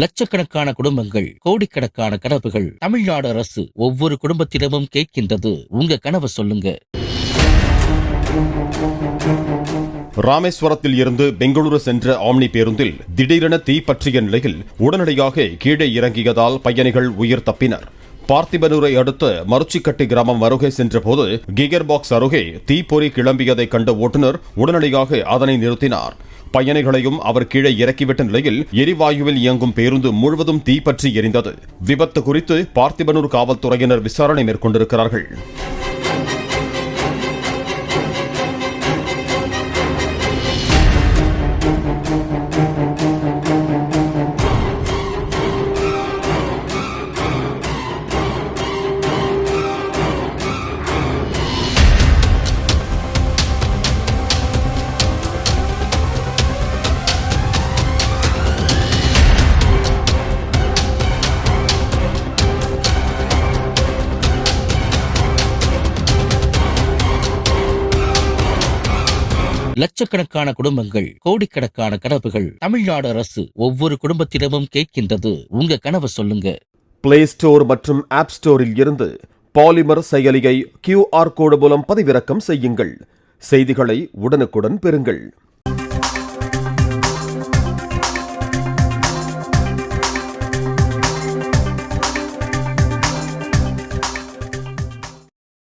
லட்சக்கணக்கான குடும்பங்கள், கோடிக்கணக்கான கனவுகள். தமிழ்நாடு அரசு ஒவ்வொரு குடும்பத்திடமும் கேட்கின்றது, உங்க கனவை சொல்லுங்க. ராமேஸ்வரத்தில் இருந்து பெங்களூரு சென்ற ஆம்னி பேருந்தில் திடீரென தீ பற்றிய நிலையில் உடனடியாக கீழே இறங்கியதால் பயணிகள் உயிர் தப்பினர். பார்த்திபனூரை அடுத்த மருச்சிக்கட்டி கிராமம் அருகே சென்றபோது கிகர் பாக்ஸ் அருகே தீப்பொறி கிளம்பியதை கண்ட ஓட்டுநர் உடனடியாக அதனை நிறுத்தினார். பயணிகளையும் அவர் கீழே இறக்கிவிட்ட நிலையில் எரிவாயுவில் இயங்கும் பேருந்து முழுவதும் தீப்பற்றி எரிந்தது. விபத்து குறித்து பார்த்திபனூர் காவல்துறையினர் விசாரணை மேற்கொண்டிருக்கிறார்கள். லட்சக்கணக்கான குடும்பங்கள், கோடிக்கணக்கான கனவுகள். தமிழ்நாடு அரசு ஒவ்வொரு குடும்பத்திடமும் கேட்கின்றது, உங்க கனவை சொல்லுங்க. பிளே ஸ்டோர் மற்றும் ஆப் ஸ்டோரில் இருந்து பாலிமர் செயலியை QR கோடு மூலம் பதிவிறக்கம் செய்யுங்கள். செய்திகளை உடனுக்குடன் பெறுங்கள்.